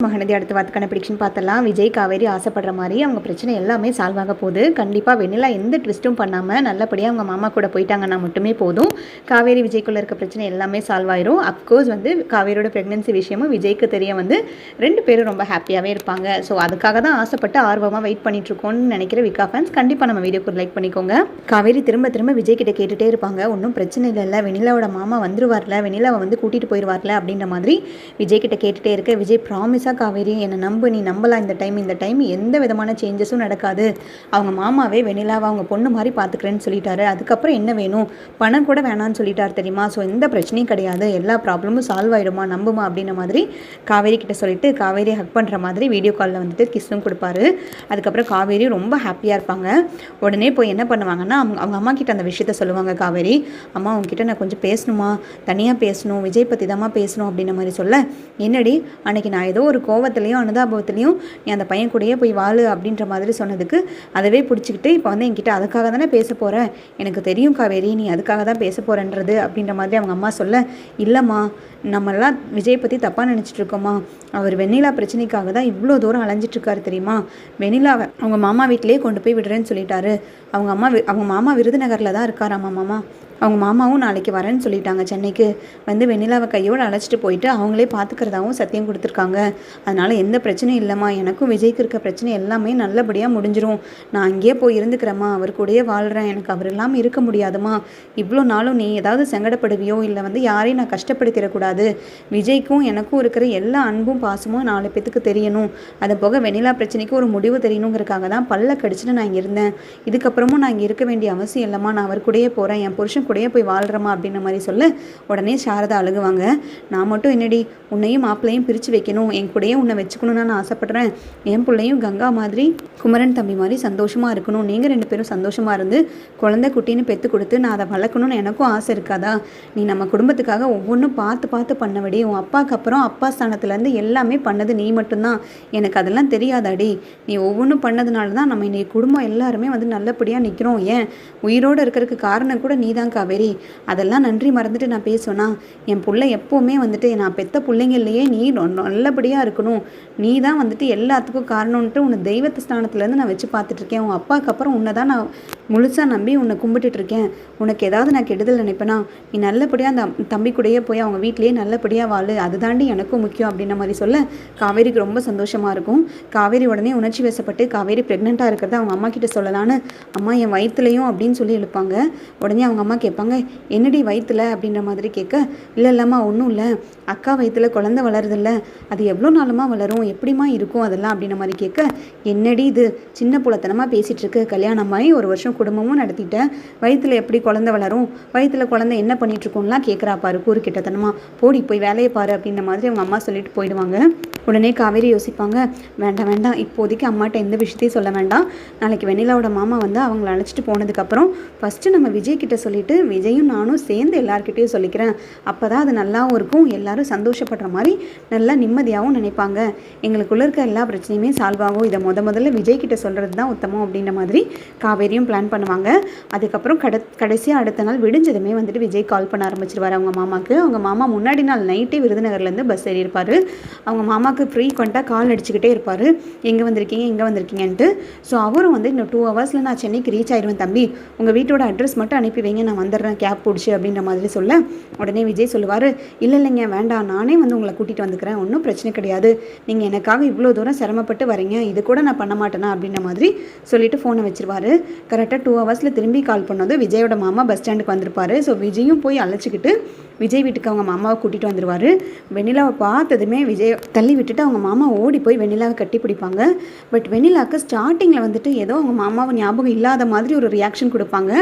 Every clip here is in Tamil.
மகனதி அடுத்த வாரத்துக்கான ப்ரிடிக்ஷன் பார்த்தலாம். விஜய் காவேரி ஆசைப்படுற மாதிரி அவங்க பிரச்சனை எல்லாமே சால்வ் ஆக போகுது. கண்டிப்பாக வெண்ணிலா எந்த ட்விஸ்ட்டும் பண்ணாமல் நல்லபடியாக அவங்க மாமா கூட போயிட்டாங்கன்னா மட்டுமே போதும். காவேரி விஜய்க்குள்ளே இருக்க பிரச்சனை எல்லாமே சால்வ் ஆயிரும். அஃப்கோர்ஸ் காவேரியோட ப்ரெக்னன்சி விஷயமும் விஜய்க்கு தெரிய ரெண்டு பேரும் ரொம்ப ஹாப்பியாகவே இருப்பாங்க. ஸோ அதுக்காக தான் ஆசைப்பட்டு ஆர்வமாக வெயிட் பண்ணிட்டு இருக்கோம்னு நினைக்கிற விகா ஃபேன்ஸ் கண்டிப்பாக நம்ம வீடியோக்கு லைக் பண்ணிக்கோங்க. காவேரி திரும்ப திரும்ப விஜய் கிட்ட கேட்டுகிட்டே இருப்பாங்க, ஒன்றும் பிரச்சனை இல்லை, வெண்ணிலாவோட மாமா வந்துருவார்ல, வெண்ணிலாவை கூட்டிகிட்டு போயிடுவார்ல அப்படின்ற மாதிரி விஜய் கிட்ட கேட்டுகிட்டே இருக்க விஜய் ப்ராமிஸாக காவேரி என்னை நம்பு, நீ நம்பலாம், இந்த டைம் எந்த விதமான சேஞ்சஸும் நடக்காது, அவங்க மாமாவே வெண்ணிலாவை அவங்க பொண்ணு மாதிரி பார்த்துக்கிறேன்னு சொல்லிட்டாரு, அதுக்கப்புறம் என்ன வேணும், பணம் கூட வேணான்னு சொல்லிட்டாரு தெரியுமா, ஸோ எந்த பிரச்சனையும் கிடையாது, எல்லா ப்ராப்ளமும் சால்வ் ஆகிடுமா, நம்புமா அப்படின்ற மாதிரி காவேரி கிட்ட சொல்லிட்டு காவேரி ஹக் பண்ணுற மாதிரி வீடியோ காலில் கிஸ்ஸும் கொடுப்பாரு. அதுக்கப்புறம் காவேரி ரொம்ப ஹாப்பியாக இருப்பாங்க. உடனே போய் என்ன பண்ணுவாங்கன்னா அவங்க அம்மா கிட்ட அந்த விஷயத்த சொல்லுவாங்க. காவேரி, அம்மா உங்ககிட்ட நான் கொஞ்சம் பேசணுமா, தனியாக பேசணும், விஜய் பற்றி தாம்மா பேசணும் அப்படின்ற மாதிரி சொல்ல, என்னடி அன்னைக்கு நான் ஏதோ ஒரு கோவத்துலேயும் அனுதாபத்துலேயும் நீ அந்த பையன் கூடயே போய் வாழு அப்படின்ற மாதிரி சொன்னதுக்கு அதவே பிடிச்சிக்கிட்டு இப்போ என்கிட்ட அதுக்காக தானே பேச போகிறேன், எனக்கு தெரியும் காவேரி நீ அதுக்காக தான் பேச போகிறன்றது அப்படின்ற மாதிரி அவங்க அம்மா சொல்ல, இல்லைம்மா நம்மளாம் விஜய் பற்றி தப்பாக நினச்சிட்டு இருக்கோமா, அவர் வெண்ணிலா பிரச்சனைக்காக தான் இவ்வளோ தூரம் அலைஞ்சிட்ருக்காரு தெரியுமா, வெண்ணிலாவை அவங்க மாமா வீட்டிலேயே கொண்டு போய் விடுறேன்னு சொல்லிட்டாரு, அவங்க மாமா விருதுநகரில் தான் இருக்காராம்மா மாமா, அவங்க மாமாவும் நாளைக்கு வரேன்னு சொல்லிட்டாங்க சென்னைக்கு, வெண்ணிலாவை கையோடு அழைச்சிட்டு போயிட்டு அவங்களே பார்த்துக்கிறதாவும் சத்தியம் கொடுத்துருக்காங்க, அதனால் எந்த பிரச்சனையும் இல்லைம்மா, எனக்கும் விஜய்க்கு இருக்க பிரச்சனை எல்லாமே நல்லபடியாக முடிஞ்சிரும், நான் அங்கேயே போய் இருந்துக்கிறேம்மா, அவர் கூடயே வாழ்கிறேன், எனக்கு அவர் இல்லாமல் இருக்க முடியாதுமா, இவ்வளோ நாளும் நீ ஏதாவது சங்கடப்படுவியோ இல்லை யாரையும் நான் கஷ்டப்படுத்திடக்கூடாது, விஜய்க்கும் எனக்கும் இருக்கிற எல்லா அன்பும் பாசமும் 4 பேத்துக்கு தெரியணும், அது போக வெண்ணிலா பிரச்சனைக்கு ஒரு முடிவு தெரியணுங்கிறதுக்காக தான் பல்ல கடிச்சிட்டு நான் இங்கே இருந்தேன், இதுக்கப்புறமும் நான் இங்கே இருக்க வேண்டிய அவசியம் இல்லைம்மா, நான் அவர் கூடயே போகிறேன், என் புருஷன் கூடயே போய் வாழ்கிறமா அப்படின்ற மாதிரி சொல்ல, உடனே சாரதா அழுகுவாங்க. நான் மட்டும் என்னடி உன்னையும் மாப்பிள்ளையும் பிரித்து வைக்கணும், என் கூடயே உன்னை வச்சுக்கணும்னு நான் ஆசைப்பட்றேன், என் பிள்ளையும் கங்கா மாதிரி குமரன் தம்பி மாதிரி சந்தோஷமாக இருக்கணும், நீங்கள் 2 பேரும் சந்தோஷமாக இருந்து குழந்தை குட்டின்னு பெற்று கொடுத்து நான் அதை வளர்க்கணும்னு எனக்கும் ஆசை இருக்காதா, நீ நம்ம குடும்பத்துக்காக ஒவ்வொன்றும் பார்த்து பண்ணபடி உன் அப்பாவுக்கு அப்புறம் அப்பா ஸ்தானத்துலேருந்து எல்லாமே பண்ணது நீ மட்டும்தான், எனக்கு அதெல்லாம் தெரியாதாடி, நீ ஒவ்வொன்றும் பண்ணதுனால தான் நம்ம இன்னைக்கு குடும்பம் எல்லாருமே நல்லபடியாக நிற்கிறோம், ஏன் உயிரோடு இருக்கிறதுக்கு காரணம் கூட நீ தான் காவேரி, அதெல்லாம் நன்றி மறந்துட்டு நான் பேசுவேனா, என் பிள்ளை எப்போவுமே நான் பெத்த பிள்ளைங்கள்லையே நீ நல்லபடியாக இருக்கணும், நீ தான் எல்லாத்துக்கும் காரணம்ன்ட்டு உன்னை தெய்வத்து ஸ்தானத்துலேருந்து நான் வச்சு பார்த்துட்ருக்கேன், உன் அப்பாவுக்கு அப்புறம் உன்னை தான் நான் முழுசாக நம்பி உன்னை கும்பிட்டுட்ருக்கேன், உனக்கு ஏதாவது நான் கெடுதல் நினைப்பேனா, நீ நல்லபடியாக அந்த தம்பி கூடயே போய் அவங்க வீட்லேயே நல்லபடியாக வாழு, அதுதாண்டி எனக்கும் முக்கியம் அப்படின்ற மாதிரி சொல்ல காவேரிக்கு ரொம்ப சந்தோஷமாக இருக்கும். காவேரி உடனே உணர்ச்சி வசப்பட்டு காவேரி ப்ரெக்னெண்ட்டாக இருக்கிறத அவங்க அம்மா கிட்ட சொல்லலான்னு, அம்மா என் வயிற்றுலையும் அப்படின்னு சொல்லி எழுப்பாங்க. உடனே அவங்க அம்மா கேட்பாங்க, என்னடி வயிற்றுல அப்படின்ற மாதிரி கேட்க, இல்லைம்மா ஒன்றும் இல்லை, அக்கா வயிற்றுல குழந்தை வளருதில்ல, அது எவ்வளோ நாளுமா வளரும், எப்படிமா இருக்கும் அதெல்லாம் அப்படின்ற மாதிரி கேட்க, என்னடி இது சின்ன புலத்தனமாக பேசிகிட்டு இருக்கு, கல்யாணமாகி 1 வருஷம் குடும்பமும் நடத்திட்டேன், வயிற்றுல எப்படி குழந்தை வளரும், வயிற்றுல குழந்தை என்ன பண்ணிகிட்ருக்கோம்லாம் கேட்குறா பாரு கூறு கிட்டத்தனமா, போடி போய் வேலையை பாரு அப்படின்ற மாதிரி அவங்க அம்மா சொல்லிட்டு போயிடுவாங்க. உடனே காவேரி யோசிப்பாங்க, வேண்டாம் இப்போதைக்கு அம்மாட்ட எந்த விஷயத்தையும் சொல்ல வேண்டாம், நாளைக்கு வெண்ணிலாவோட மாமா அவங்கள அழைச்சிட்டு போனதுக்கப்புறம் ஃபஸ்ட்டு நம்ம விஜய் கிட்ட சொல்லிவிட்டு விஜயும் நானும் சேர்ந்து எல்லாருக்கிட்டையும் சொல்லிக்கிறேன், அப்போ தான் அது நல்லாவும் இருக்கும், எல்லாரும் சந்தோஷப்படுற மாதிரி நல்லா நிம்மதியாகவும் நினைப்பாங்க, எங்களுக்குள்ளே இருக்க எல்லா பிரச்சனையுமே சால்வ் ஆகும், இதை முதல்ல விஜய் கிட்ட சொல்கிறது தான் உத்தமம் அப்படின்ற மாதிரி காவேரியும் பிளான் பண்ணுவாங்க. அதுக்கப்புறம் கடைசியாக அடுத்த நாள் விடிஞ்சதுமே விஜய் கால் பண்ண ஆரம்பிச்சிருவார் அவங்க மாமாவுக்கு. அவங்க மாமா முன்னாடி நாள் நைட்டே விருதுநகர்லேருந்து பஸ் ஏறி இருப்பார். அவங்க மாமாவுக்கு ஃப்ரீக்வெண்ட்டாக கால் அடிச்சுக்கிட்டே இருப்பார், எங்கே வந்திருக்கீங்கன்ட்டு. ஸோ அவரும் இன்னும் 2 ஹவர்ஸில் நான் சென்னைக்கு ரீச் ஆயிடுவேன் தம்பி, உங்கள் வீட்டோட அட்ரஸ் மட்டும் அனுப்பி வைங்க, நான் வந்துடுறேன் கேப் பிடிச்சி அப்படின்ற மாதிரி சொல்ல, உடனே விஜய் சொல்லுவார், இல்லைங்க வேண்டாம், நானே உங்களை கூட்டிகிட்டு வந்துக்கிறேன், ஒன்றும் பிரச்சனை கிடையாது, நீங்கள் எனக்காக இவ்வளோ தூரம் சிரமப்பட்டு வரீங்க, இது கூட நான் பண்ண மாட்டேனா அப்படின்ற மாதிரி சொல்லிவிட்டு ஃபோனை வச்சிருவார். கரெக்டாக 2 ஹவர்ஸில் திரும்பி கால் பண்ணது விஜயோட மாமா பஸ் ஸ்டாண்டுக்கு வந்திருப்பார். ஸோ விஜயும் போய் அழைச்சிக்கிட்டு விஜய் வீட்டுக்கு அவங்க மாமாவை கூட்டிகிட்டு வந்துடுவார். வெண்ணிலாவை பார்த்ததுமே விஜய் தள்ளி விட்டுட்டு அவங்க மாமா ஓடி போய் வெண்ணிலாவை கட்டி பிடிப்பாங்க. பட் வெண்ணிலாவுக்கு ஸ்டார்டிங்கில் ஏதோ அவங்க மாமாவை ஞாபகம் இல்லாத மாதிரி ஒரு ரியாக்ஷன் கொடுப்பாங்க.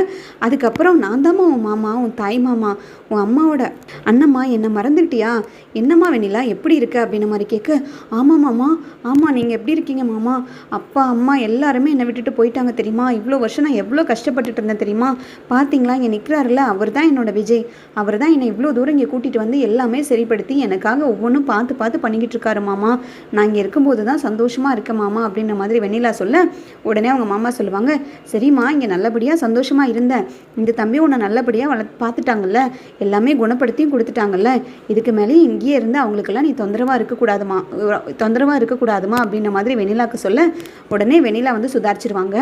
அதுக்கப்புறம் நான் தாம்மா உன் மாமா, உன் தாய் மாமா, உன் அம்மாவோட அண்ணம்மா, என்னை மறந்துக்கிட்டியா, என்னம்மா வெண்ணிலா எப்படி இருக்க அப்படின்ற மாதிரி கேட்க, ஆமாம் மாமா, ஆமாம் நீங்கள் எப்படி இருக்கீங்க மாமா, அப்பா அம்மா எல்லாருமே என்னை விட்டுட்டு போயிட்டாங்க தெரியுமா, இவ்வளோ வருஷம் நான் எவ்வளோ கஷ்டப்பட்டுட்டு இருந்தேன் தெரியுமா, பார்த்தீங்களா இங்கே நிற்கிறாருல அவர் தான் என்னோட விஜய், அவர் தான் என்னை இவ்வளோ இவ்வளோ தூரம் இங்கே கூட்டிகிட்டு வந்து எல்லாமே சரிப்படுத்தி எனக்காக ஒவ்வொன்றும் பார்த்து பார்த்து பண்ணிக்கிட்டு இருக்காரு மாமா. நான் இங்கே இருக்கும்போது தான் சந்தோஷமாக இருக்கேன் மாமா அப்படின்ற மாதிரி வெண்ணிலா சொல்ல, உடனே அவங்க மாமா சொல்லுவாங்க, சரிம்மா இங்கே நல்லபடியாக சந்தோஷமாக இருந்தேன், இந்த தம்பி உன்னை நல்லபடியாக பார்த்துட்டாங்கல்ல, எல்லாமே குணப்படுத்தியும் கொடுத்துட்டாங்கல்ல, இதுக்கு மேலேயும் இங்கேயே இருந்து அவங்களுக்கெல்லாம் நீ தொந்தரவாக இருக்கக்கூடாதுமா அப்படின்ற மாதிரி வெண்ணிலாவுக்கு சொல்ல, உடனே வெண்ணிலா வந்து சுதாரிச்சிருவாங்க.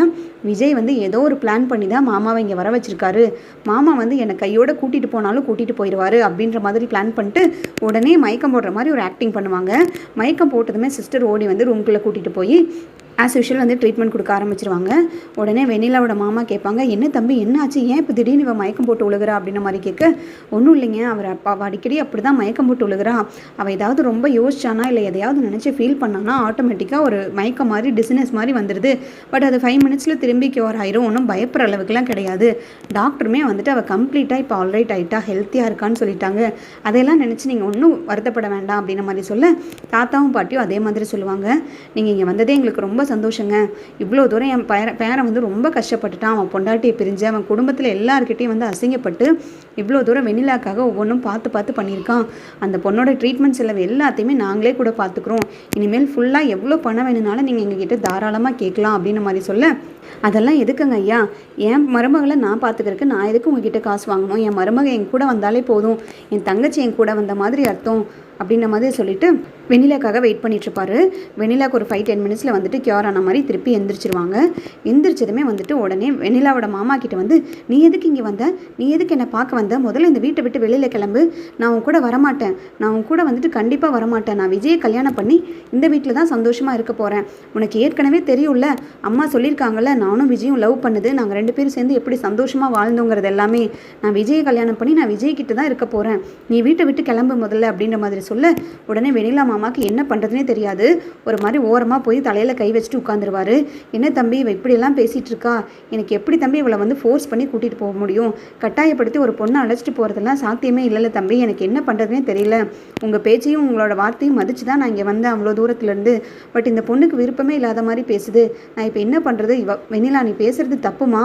விஜய் வந்து ஏதோ ஒரு பிளான் பண்ணி தான் மாமாவை இங்கே வர வச்சிருக்காரு, மாமா வந்து என்னை கையோடு கூட்டிகிட்டு போனாலும் கூட்டிகிட்டு போயிடுவார் அப்படின்ற மாதிரி பிளான் பண்ணிட்டு உடனே மயக்கம் போடுற மாதிரி ஒரு ஆக்டிங் பண்ணுவாங்க. மயக்கம் போட்டதுமே சிஸ்டர் ஓடி வந்து ரூம்குள்ளே கூட்டிகிட்டு போய் ஆஸ் யூஷுவல் வந்து ட்ரீட்மெண்ட் கொடுக்க ஆரம்பிச்சிருவாங்க. உடனே வெண்ணிலாவோட மாமா கேட்பாங்க, என்ன தம்பி என்ன ஆச்சு, ஏன் இப்போ திடீர்னு இவன் மயக்கம் போட்டு விழுகிறா அப்படின்ற மாதிரி கேட்க, ஒன்றும் இல்லைங்க, அவள் அடிக்கடி அப்படி தான் மயக்கம் போட்டு விழுகிறா, அவள் ஏதாவது ரொம்ப யோசிச்சானா இல்லை எதையாவது நினச்சி ஃபீல் பண்ணானா ஆட்டோமேட்டிக்காக ஒரு மயக்கம் மாதிரி டிஸ்னஸ் மாதிரி வந்துடுது, பட் அது 5 மினிட்ஸில் திரும்பி க்யூர் ஆயிரும், ஒன்றும் பயப்படுற அளவுக்குலாம் கிடையாது, டாக்டருமே வந்துட்டு அவள் கம்ப்ளீட்டாக இப்போ ஆல்ரைட் ஆகிட்டா, ஹெல்த்தியாக இருக்கான்னு சொல்லிட்டாங்க, அதையெல்லாம் நினச்சி நீங்கள் ஒன்றும் வருத்தப்பட வேண்டாம் அப்படின்ற மாதிரி சொல்ல, தாத்தாவும் பாட்டியும் அதே மாதிரி சொல்லுவாங்க, நீங்கள் இங்கே வந்ததே எங்களுக்கு ரொம்ப சந்தோஷங்க, இவ்வளோ தூரம் என் பேரன் வந்து ரொம்ப கஷ்டப்பட்டுட்டான், அவன் பொண்டாட்டியை பிரிஞ்சு அவன் குடும்பத்தில் எல்லாருக்கிட்டையும் வந்து அசிங்கப்பட்டு இவ்வளோ தூரம் வெண்ணிலாக்காக ஒவ்வொன்றும் பார்த்து பண்ணியிருக்கான், அந்த பொண்ணோட ட்ரீட்மெண்ட் செலவு எல்லாத்தையுமே நாங்களே கூட பார்த்துக்குறோம், இனிமேல் ஃபுல்லாக எவ்வளோ பணம் வேணும்னாலும் நீங்கள் எங்ககிட்ட தாராளமாக கேட்கலாம் அப்படின்ற மாதிரி சொல்ல, அதெல்லாம் எதுக்குங்க ஐயா, என் மருமகளை நான் பார்த்துக்கிறதுக்கு நான் எதுக்கு உங்ககிட்ட காசு வாங்கணும், என் மருமக என் கூட வந்தாலே போதும், என் தங்கச்சி என் கூட வந்த மாதிரி அர்த்தம் அப்படின்ற மாதிரி சொல்லிட்டு வெண்ணிலாக்காக வெயிட் பண்ணிட்டுருப்பாரு. வெண்ணிலாவுக்கு ஒரு 5-10 மினிட்ஸில் வந்துட்டு க்யூர் ஆன மாதிரி திருப்பி எந்திரிச்சிருவாங்க. எந்திரிச்சதுமே வந்துட்டு உடனே வெண்ணிலாவோட மாமா கிட்ட வந்து, நீ எதுக்கு இங்கே வந்த, நீ எதுக்கு என்னை பார்க்க வந்த, முதல்ல இந்த வீட்டை விட்டு வெளியில் கிளம்பு, நான் உன் கூட வரமாட்டேன், நான் உன் கூட வந்துட்டு கண்டிப்பாக வரமாட்டேன், நான் விஜயை கல்யாணம் பண்ணி இந்த வீட்டில் தான் சந்தோஷமாக இருக்க போகிறேன், உனக்கு ஏற்கனவே தெரியும்ல, அம்மா சொல்லியிருக்காங்கல்ல, நானும் விஜயும் லவ் பண்ணுது, நாங்கள் 2 பேரும் சேர்ந்து எப்படி சந்தோஷமாக வாழ்ந்தோங்கிறது எல்லாமே, நான் விஜயை கல்யாணம் பண்ணி நான் விஜய் கிட்ட தான் இருக்க போகிறேன், நீ வீட்டை விட்டு கிளம்பு முதல்ல அப்படின்ற மாதிரி சொல்ல, உடனே வெண்ணிலா மாமாவுக்கு என்ன பண்ணுறதுனே தெரியாது, ஒரு மாதிரி ஓரமாக போய் தலையில் கை வச்சுட்டு உட்காந்துருவார். என்ன தம்பி இவ இப்படியெல்லாம் பேசிகிட்டு இருக்கா, எனக்கு எப்படி தம்பி இவளை வந்து ஃபோர்ஸ் பண்ணி கூட்டிகிட்டு போக முடியும், கட்டாயப்படுத்தி ஒரு பொண்ணை அழைச்சிட்டு போகிறதெல்லாம் சாத்தியமே இல்லைல்ல தம்பி, எனக்கு என்ன பண்ணுறதுனே தெரியல, உங்கள் பேச்சையும் உங்களோட வார்த்தையும் மதித்து தான் நான் இங்கே வந்தேன் அவ்வளோ தூரத்துலேருந்து, பட் இந்த பொண்ணுக்கு விருப்பமே இல்லாத மாதிரி பேசுது, நான் இப்போ என்ன பண்ணுறது, வெண்ணிலா நீ பேசுகிறது தப்புமா,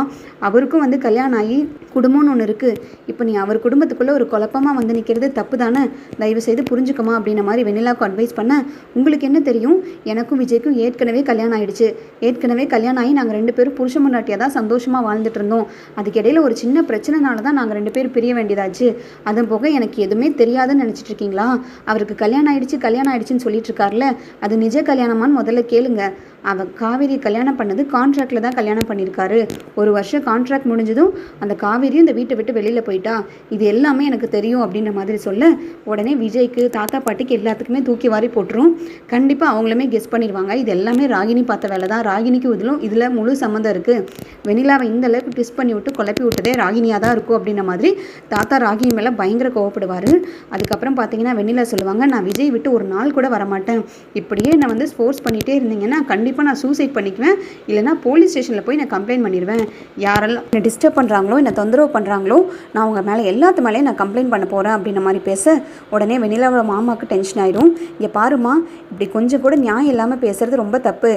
அவருக்கும் வந்து கல்யாணம் ஆகி குடும்பம்னு ஒன்று இருக்குது, இப்போ நீ அவர் குடும்பத்துக்குள்ளே ஒரு குழப்பமாக வந்து நிற்கிறது தப்பு தானே, தயவு செய்து புரிஞ்சுக்கமா அப்படின்ற மாதிரி வெண்ணிலாவுக்கு அட்வைஸ் பண்ண, உங்களுக்கு என்ன தெரியும், எனக்கும் விஜய்க்கும் ஏற்கனவே கல்யாணம் ஆகிடுச்சு, ஏற்கனவே கல்யாணம் ஆகி நாங்கள் 2 பேரும் புருஷ முன்னாட்டியாக தான் சந்தோஷமாக வாழ்ந்துட்டு இருந்தோம், அதுக்கு இடையில ஒரு சின்ன பிரச்சனைனால தான் நாங்கள் 2 பேரும் பிரிய வேண்டியதாச்சு, அதன் போக எனக்கு எதுவுமே தெரியாதுன்னு நினச்சிட்டு இருக்கீங்களா, அவருக்கு கல்யாணம் ஆயிடுச்சுன்னு சொல்லிட்டு இருக்காருல, அது நிஜ கல்யாணமான்னு முதல்ல கேளுங்க, அவள் காவேரி கல்யாணம் பண்ணது கான்ட்ராக்டில் தான் கல்யாணம் பண்ணியிருக்காரு, 1 வருஷம் கான்ட்ராக்ட் முடிஞ்சதும் அந்த காவேரியும் இந்த வீட்டை விட்டு வெளியில் போயிட்டா, இது எல்லாமே எனக்கு தெரியும் அப்படின்ற மாதிரி சொல்ல, உடனே விஜய்க்கு தாத்தா பாட்டிக்கு எல்லாத்துக்குமே தூக்கி வாரி போட்டுரும். கண்டிப்பாக அவங்களுமே கெஸ் பண்ணிடுவாங்க, இது எல்லாமே ராகினி பார்த்த வேலை தான், ராகினிக்கு இதில் முழு சம்மந்தம் இருக்குது, வெண்ணிலாவை இந்த அளவுக்கு ட்விஸ்ட் பண்ணி விட்டு குழப்பி விட்டதே ராகினியாக தான் இருக்கும் அப்படின்ற மாதிரி தாத்தா ராகினி மேலே பயங்கர கோவப்படுவார். அதுக்கப்புறம் பார்த்தீங்கன்னா வெண்ணிலா சொல்லுவாங்க, நான் விஜய் விட்டு ஒரு நாள் கூட வரமாட்டேன், இப்படியே நான் வந்து ஃபோர்ஸ் பண்ணிகிட்டே இருந்தீங்கன்னா கண்டிப்பாக நான் சூசைட் பண்ணிக்குவேன், இல்லைனா போலீஸ் ஸ்டேஷனில் போய் நான் கம்ப்ளைண்ட் பண்ணிடுவேன், யாரெல்லாம் என்னை டிஸ்டர்ப் பண்ணுறாங்களோ என்னை தொந்தரவு பண்ணுறாங்களோ நான் அவங்க மேலே எல்லாத்து மேலேயும் நான் கம்ப்ளைண்ட் பண்ண போகிறேன் அப்படின்ற மாதிரி பேச, உடனே வெண்ணிலாவோட மாமாவுக்கு டென்ஷன் ஆயிடும். இங்கே பாருமா, இப்படி கொஞ்சம் கூட நியாயம் இல்லாமல் பேசுகிறது ரொம்ப தப்பு,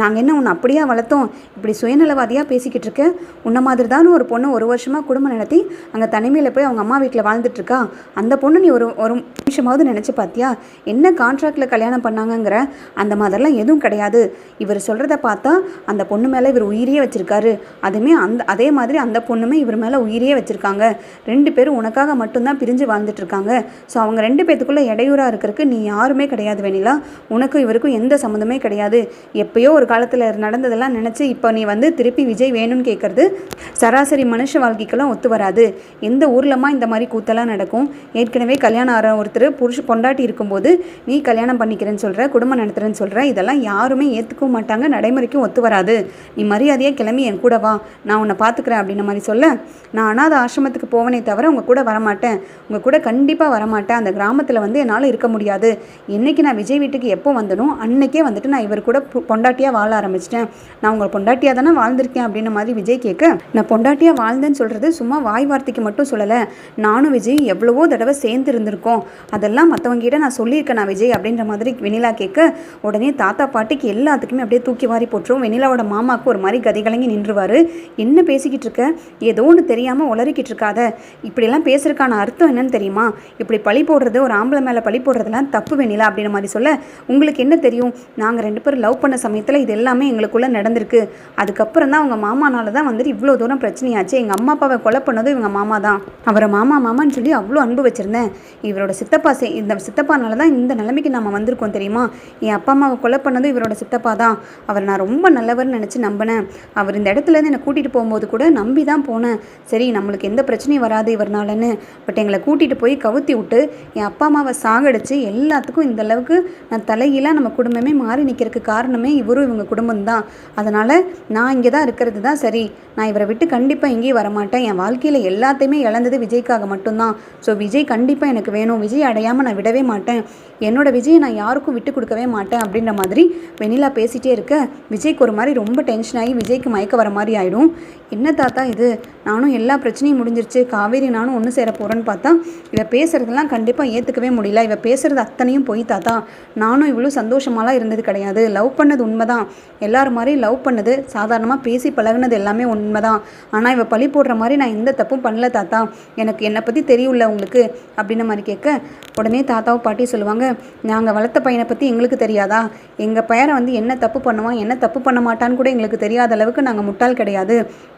நாங்கள் என்ன உன்னை அப்படியே வளர்த்தோம், இப்படி சுயநலவாதியாக பேசிக்கிட்டு இருக்க, உன்ன மாதிரி தான் ஒரு பொண்ணு 1 வருஷமாக குடும்பம் நடத்தி அங்கே தனிமையில் போய் அவங்க அம்மா வீட்டில் வாழ்ந்துட்டுருக்கா, அந்த பொண்ணு நீ ஒரு நிமிஷமாவது நினச்சி பார்த்தியா, என்ன கான்ட்ராக்டில் கல்யாணம் பண்ணாங்கங்கிற, அந்த மாதிரிலாம் எதுவும் கிடையாது, இவர் சொல்கிறத பார்த்தா அந்த பொண்ணு மேலே இவர் உயிரியே வச்சுருக்காரு, அதே மாதிரி அந்த பொண்ணுமே இவர் மேலே உயிரியே வச்சுருக்காங்க, 2 பேரும் உனக்காக மட்டும்தான் பிரிஞ்சு வாழ்ந்துட்டுருக்காங்க, ஸோ அவங்க 2 பேத்துக்குள்ளே இடையூறாக இருக்கிறதுக்கு நீ யாருமே கிடையாது வெண்ணிலா, உனக்கும் இவருக்கும் எந்த சம்மந்தமே கிடையாது, எப்பயோ ஒரு காலத்தில் நடந்ததெல்லாம் நினச்சி இப்போ நீ வந்து திருப்பி விஜய் வேணும்னு கேட்குறது சராசரி மனுஷ வாழ்க்கைக்கெல்லாம் ஒத்து வராது, எந்த ஊர்லமா இந்த மாதிரி கூத்தெல்லாம் நடக்கும், ஏற்கனவே கல்யாணம் ஆகிற ஒருத்தர் பொண்டாட்டி இருக்கும்போது நீ கல்யாணம் பண்ணிக்கிறேன்னு சொல்கிற, குடும்பம் நடத்துகிறேன்னு சொல்கிற, இதெல்லாம் யாருமே ஏற்றுக்கவும் மாட்டாங்க, நடைமுறைக்கும் ஒத்து வராது, நீ மரியாதையாக கிளம்பி என் கூட வா, நான் உன்னை பார்த்துக்கிறேன் அப்படின்ற மாதிரி சொல்ல, நான் அனாதை ஆசிரமத்துக்கு போவனே தவிர உங்கள் கூட வரமாட்டேன், உங்கள் கூட கண்டிப்பாக வரமாட்டேன், அந்த கிராமத்தில் வந்து வந்து என்னால் இருக்க முடியாது. என்றைக்கு நான் விஜய் வீட்டுக்கு எப்போ வந்தனோ அன்னைக்கே வந்துட்டு நான் இவர் கூட பொண்டாட்டியாக வாழ ஆரம்பிச்சிட்டேன். நான் உங்கள் பொண்டாட்டியாக தானே வாழ்ந்திருக்கேன் அப்படின்ற மாதிரி விஜய் கேட்க, நான் பொண்டாட்டியாக வாழ்ந்தேன்னு சொல்கிறது சும்மா வாய் வார்த்தைக்கு மட்டும் சொல்லலை. நானும் விஜய் எவ்வளவோ தடவை சேர்ந்து இருந்திருக்கோம். அதெல்லாம் மற்றவங்ககிட்ட நான் சொல்லியிருக்கேன் நான் விஜய் அப்படின்ற மாதிரி வெண்ணிலா கேட்க, உடனே தாத்தா பாட்டிக்கு எல்லாத்துக்குமே அப்படியே தூக்கி வாரி போட்டுரும். வெண்ணிலாவோட மாமாவுக்கு ஒரு மாதிரி கதிகலங்கி நின்றுவார். என்ன பேசிக்கிட்டு இருக்க, ஏதோ ஒன்று தெரியாமல் உளறிக்கிட்டு இருக்காத, இப்படிலாம் பேசுறதுக்கான அர்த்தம் என்னன்னு தெரியுமா? இப்படி பழி போடுறது, ஒரு ஆம்பளை மேலே பழி போடுறதுலாம் தப்பு வெண்ணிலா அப்படின்ற மாதிரி சொல்ல, உங்களுக்கு என்ன தெரியும், நாங்கள் 2 பேரும் லவ் பண்ண சமயத்தில் இது எல்லாமே எங்களுக்குள்ளே நடந்திருக்கு. அதுக்கப்புறம் தான் அவங்க மாமானால தான் வந்துட்டு இவ்வளோ தூரம் பிரச்சனையாச்சு. எங்கள் அம்மா அப்பாவை கொலை பண்ணதும் இவங்க மாமா தான். அவரை மாமான்னு சொல்லி அவ்வளோ அன்பு வச்சுருந்தேன். இவரோட சித்தப்பா இந்த சித்தப்பானால தான் இந்த நிலைமைக்கு நம்ம வந்திருக்கோம் தெரியுமா? என் அப்பா அம்மாவை கொலை பண்ணதும் இவரோட சித்தப்பா தான். அவர் நான் ரொம்ப நல்லவர்னு நினச்சி நம்பினேன். அவர் இந்த இடத்துலேருந்து என்னை கூட்டிகிட்டு போகும்போது கூட நம்பி தான் போனேன். சரி நம்மளுக்கு எந்த பிரச்சனையும் வராது இவர்னாலன்னு. பட் எங்களை கூட்டிகிட்டு போய் கவுத்தி விட்டு என் அப்பா அம்மாவை சாகடிச்சு எல்லாத்துக்கும் இந்த அளவுக்கு நான் தலையில நம்ம குடும்பமே மாறி நிற்கிறதுக்கு காரணமே இவரும் இவங்க குடும்பம் தான். அதனால் நான் இங்கே தான் இருக்கிறது தான் சரி. நான் இவரை விட்டு கண்டிப்பாக எங்கேயும் வரமாட்டேன். என் வாழ்க்கையில் எல்லாத்தையுமே இழந்தது விஜய்க்காக மட்டும்தான். ஸோ விஜய் கண்டிப்பாக எனக்கு வேணும். விஜய் அடையாமல் நான் விடவே மாட்டேன். என்னோட விஜயை நான் யாருக்கும் விட்டு கொடுக்கவே மாட்டேன் அப்படின்ற மாதிரி வெண்ணிலா பேசிகிட்டே இருக்க, விஜய்க்கு ஒரு மாதிரி ரொம்ப டென்ஷன் ஆகி விஜய்க்கு மயக்க வர மாதிரி ஆகிடும். என்ன தாத்தா இது, நானும் எல்லா பிரச்சனையும் முடிஞ்சிருச்சு, காவேரி நானும் ஒன்று சேர போகிறேன்னு பார்த்தா இவ பேசுகிறதெல்லாம் கண்டிப்பாக ஏற்றுக்கவே முடியல. இவ பேசுகிறது அத்தனையும் போய் தாத்தா. நானும் இவ்வளோ சந்தோஷமாலாம் இருந்தது கிடையாது. லவ் பண்ணது உண்மைதான், எல்லாரும் மாதிரி லவ் பண்ணது, சாதாரணமாக பேசி பழகுனது எல்லாமே உண்மைதான். ஆனால் இவ பழி போடுற மாதிரி நான் எந்த தப்பும் பண்ணல தாத்தா. எனக்கு என்னை பற்றி தெரியும்ல உங்களுக்கு அப்படின்ன மாதிரி கேட்க, உடனே தாத்தாவும் பாட்டி சொல்லுவாங்க, நாங்கள் வளர்த்த பையனை பற்றி எங்களுக்கு தெரியாதா? எங்கள் பையனை வந்து என்ன தப்பு பண்ணுவான் என்ன தப்பு பண்ண மாட்டான்னு கூட எங்களுக்கு தெரியாத அளவுக்கு நாங்கள் முட்டாள் கிடையாது.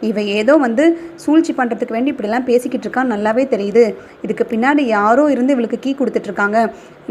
இவ ஏதோ வந்து சூழ்ச்சி பண்ணுறதுக்கு வேண்டி இப்படிலாம் பேசிக்கிட்டு இருக்கான்னு நல்லாவே தெரியுது. இதுக்கு பின்னாடி யாரோ இருந்து இவளுக்கு கீ கொடுத்துட்ருக்காங்க.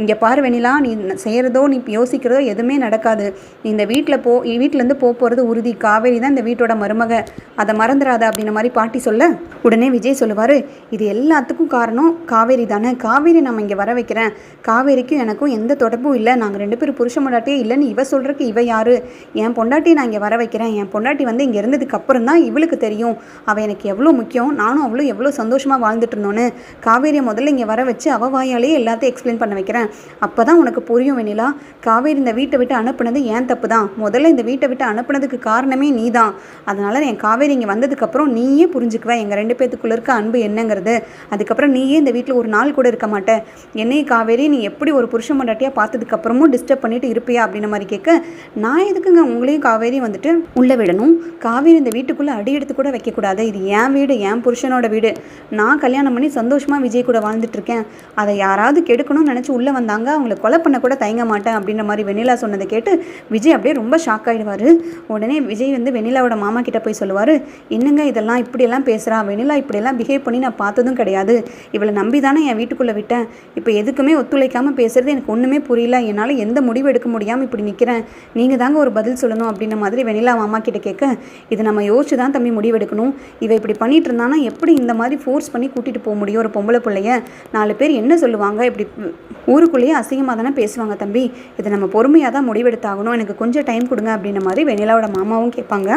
இங்கே பாரு வெண்ணிலா, நீ செய்கிறதோ நீ யோசிக்கிறதோ எதுவுமே நடக்காது. நீ இந்த வீட்டிலேருந்து போகிறது உறுதி. காவேரி தான் இந்த வீட்டோட மருமக, அதை மறந்துடாத அப்படின்ற மாதிரி பாட்டி சொல்ல, உடனே விஜய் சொல்லுவார், இது எல்லாத்துக்கும் காரணம் காவேரி தானே. காவேரி நம்ம இங்கே வர வைக்கிறேன். காவேரிக்கும் எனக்கும் எந்த தொடர்பும் இல்லை. நாங்கள் 2 பேரும் புருஷ பொண்டாட்டியே இல்லைன்னு இவ சொல்கிறக்கு இவ யார்? என் பொண்டாட்டியை நான் இங்கே வர வைக்கிறேன். என் பொண்டாட்டி வந்து இங்கே இருந்ததுக்கு அப்புறம் தான் இவளுக்கு தெரியும் அவள் எனக்கு எவ்வளோ முக்கியம், நானும் அவளும் எவ்வளோ சந்தோஷமாக வாழ்ந்துட்டு இருந்தோன்னு. காவேரியை முதல்ல இங்கே வர வச்சு அவள் வாயாலேயே எல்லாத்தையும் எக்ஸ்பிளைன் பண்ண வைக்கிறேன். அப்போ தான் உனக்கு புரியும் வெண்ணிலா, காவேரி இந்த வீட்டை விட்டு அனுப்புனது ஏன் தப்பு தான். முதல்ல இந்த வீட்டை விட்டு அனுப்புனதுக்கு காரணமே நீ தான். அதனால் என் காவேரி இங்கே வந்ததுக்கப்புறம் நீயே புரிஞ்சுக்குவேன் எங்கள் 2 பேத்துக்குள்ளே இருக்க அன்பு என்னங்கிறது. அதுக்கப்புறம் நீயே இந்த வீட்டில் ஒரு நாள் கூட இருக்க மாட்டேன். என்னையும் காவேரி நீ எப்படி ஒரு புருஷ பொண்டாட்டியாக பார்த்ததுக்கப்புறமும் டிஸ்டர்ப் பண்ணிட்டு இருப்பியா அப்படின்ற மாதிரி கேட்க, நான் எதுக்குங்க உங்களையும் காவேரி வந்துட்டு உள்ளே விடணும்? காவேரி இந்த வீட்டுக்குள்ளே அடி எடுத்து கூட வைக்கக்கூடாது. இது என் வீடு, என் புருஷனோட வீடு. நான் கல்யாணம் பண்ணி சந்தோஷமாக விஜய் கூட வாழ்ந்துட்டுருக்கேன். அதை யாராவது கெடுக்கணும்னு நினச்சி உள்ளே வந்தாங்க, அவங்கள கொலை பண்ண கூட தயங்க மாட்டேன் அப்படின்ற மாதிரி வெண்ணிலா சொன்னதை கேட்டு விஜய் அப்படியே ரொம்ப ஷாக் ஆகிடுவார். உடனே விஜய் வந்து வெண்ணிலாவோட மாமா கிட்ட போய் சொல்லுவார், என்னங்க இதெல்லாம் இப்படியெல்லாம் பேசுகிறா, வெண்ணிலா இப்படியெல்லாம் பிஹேவ் பண்ணி நான் பார்த்ததும் கிடையாது. இவளை நம்பி தானே என் வீட்டுக்குள்ளே விட்டேன். இப்போ எதுக்குமே ஒத்துழைக்காமல் பேசுகிறது எனக்கு ஒன்றுமே புரியல. என்னால் எந்த முடிவு எடுக்க முடியாமல் இப்படி நிற்கிறேன். நீங்கள் தாங்க ஒரு பதில் சொல்லணும் அப்படின்ற மாதிரி வெண்ணிலா மாமா கிட்ட கேட்க, இதை நம்ம யோசிச்சு தான் தம்பி முடிவெடுக்கணும். இவ இப்படி பண்ணிட்டு இருந்தானா எப்படி இந்த மாதிரி ஃபோர்ஸ் பண்ணி கூட்டிகிட்டு போக முடியும் ஒரு பொம்பளை பிள்ளைய? 4 பேர் என்ன சொல்லுவாங்க? இப்படி ஊருக்குள்ளேயே அசிங்கமாக தானே பேசுவாங்க தம்பி. இதை நம்ம பொறுமையாக தான் முடிவெடுத்தாகணும். எனக்கு கொஞ்சம் டைம் கொடுங்க அப்படின்ற மாதிரி வெண்ணிலாவோட மாமாவும் கேட்பாங்க.